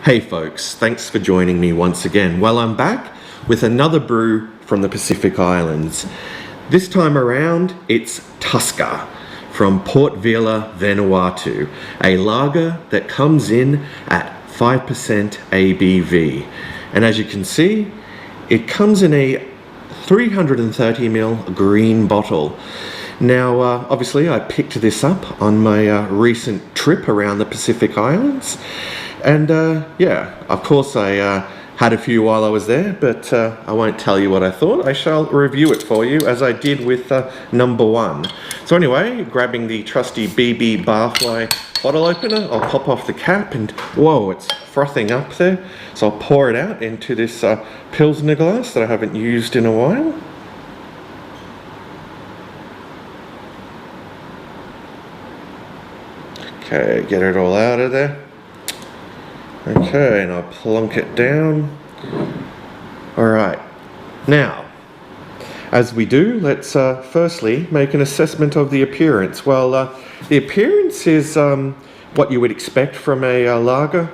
Hey folks, thanks for joining me once again. Well, I'm back with another brew from the Pacific Islands. This time around, it's Tusker from Port Vila, Vanuatu, a lager that comes in at 5% ABV. And as you can see, it comes in a 330ml green bottle. Now, obviously I picked this up on my recent trip around the Pacific Islands. And yeah, of course I had a few while I was there, but I won't tell you what I thought. I shall review it for you as I did with number one. So anyway, grabbing the trusty BB Barfly bottle opener, I'll pop off the cap and whoa, it's frothing up there. So I'll pour it out into this Pilsner glass that I haven't used in a while. Okay, get it all out of there. Okay, and I'll plunk it down. Alright, now, as we do, let's firstly make an assessment of the appearance. Well, the appearance is what you would expect from a lager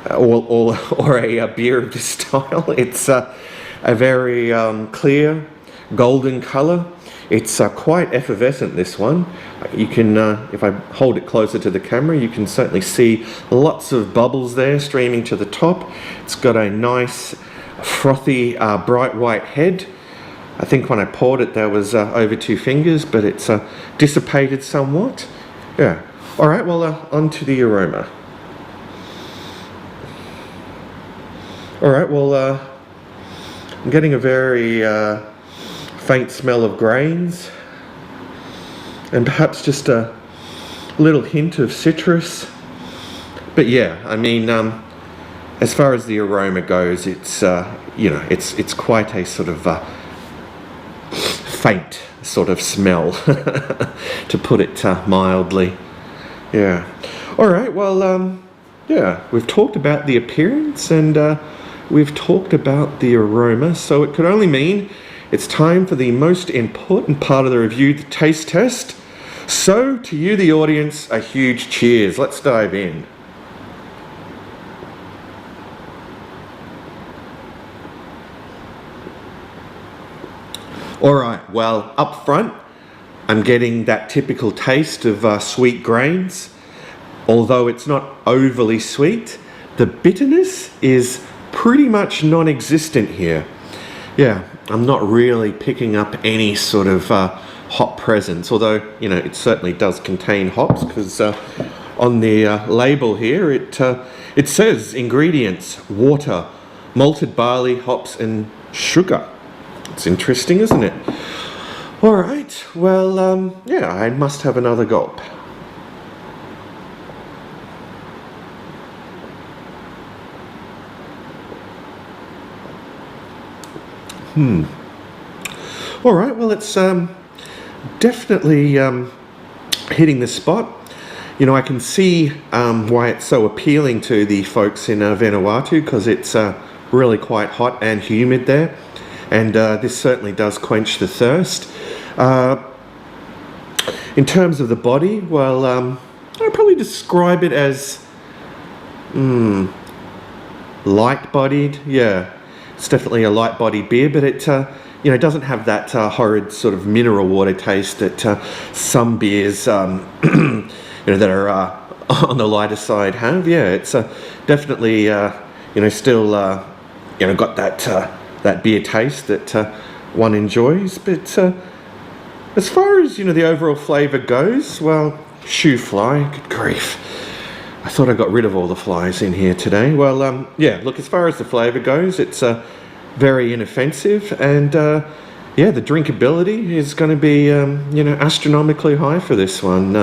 or a beer of this style. It's a very clear golden colour. It's quite effervescent, this one. You can, if I hold it closer to the camera, you can certainly see lots of bubbles there streaming to the top. It's got a nice frothy bright white head. I think when I poured it there was over 2 fingers, but it's dissipated somewhat. Yeah. Alright, well on to the aroma. Alright, well I'm getting a very faint smell of grains and perhaps just a little hint of citrus. But yeah, I mean, as far as the aroma goes, it's you know, it's quite a sort of faint sort of smell, to put it mildly. Yeah. All right. Well, yeah, we've talked about the appearance and we've talked about the aroma, so it could only mean it's time for the most important part of the review, the taste test. So, to you, the audience, a huge cheers. Let's dive in. Alright, well, up front, I'm getting that typical taste of sweet grains. Although it's not overly sweet, the bitterness is pretty much non-existent here. Yeah, I'm not really picking up any sort of hop presence, although, you know, it certainly does contain hops, because on the label here it says ingredients: water, malted barley, hops and sugar. It's interesting, isn't it? Alright, well, yeah, I must have another gulp. Alright, well, it's definitely hitting the spot. You know, I can see why it's so appealing to the folks in Vanuatu, because it's really quite hot and humid there, and this certainly does quench the thirst. In terms of the body, well, I'd probably describe it as light-bodied. Yeah, it's definitely a light-bodied beer, but it you know, it doesn't have that horrid sort of mineral water taste that some beers, you know, that are on the lighter side have. Yeah, it's definitely, you know, still, you know, got that that beer taste that one enjoys. But as far as, you know, the overall flavour goes, well, shoe fly, good grief. I thought I got rid of all the flies in here today. Well, yeah, look, as far as the flavour goes, it's very inoffensive, and yeah, the drinkability is going to be you know, astronomically high for this one.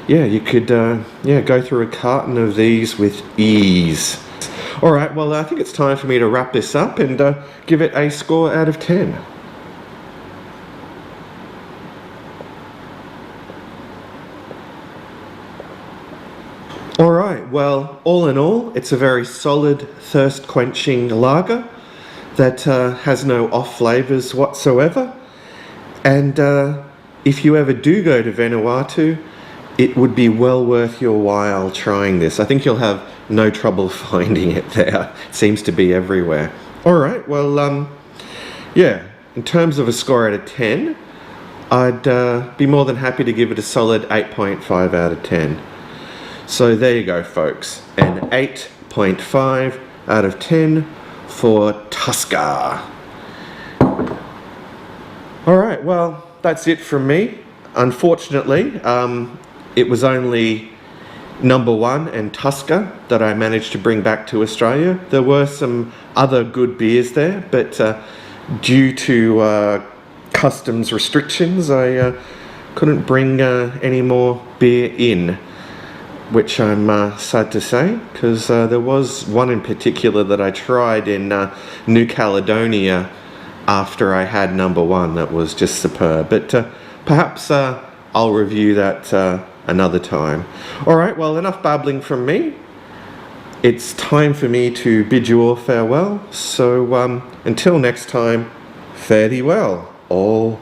Yeah, you could yeah, go through a carton of these with ease. Alright, well, I think it's time for me to wrap this up and give it a score out of 10. Alright, well, all in all, it's a very solid, thirst-quenching lager that has no off flavours whatsoever. And if you ever do go to Vanuatu, it would be well worth your while trying this. I think you'll have no trouble finding it there. It seems to be everywhere. All right, well, yeah, in terms of a score out of 10, I'd be more than happy to give it a solid 8.5 out of 10. So there you go, folks, an 8.5 out of 10 for Tusker. All right, well, that's it from me. Unfortunately, it was only number 1 and Tusker that I managed to bring back to Australia. There were some other good beers there, but due to customs restrictions, I couldn't bring any more beer in, which I'm sad to say, because there was one in particular that I tried in New Caledonia after I had number 1 that was just superb. But perhaps I'll review that another time. All right, well, enough babbling from me. It's time for me to bid you all farewell. So until next time, fare thee well, all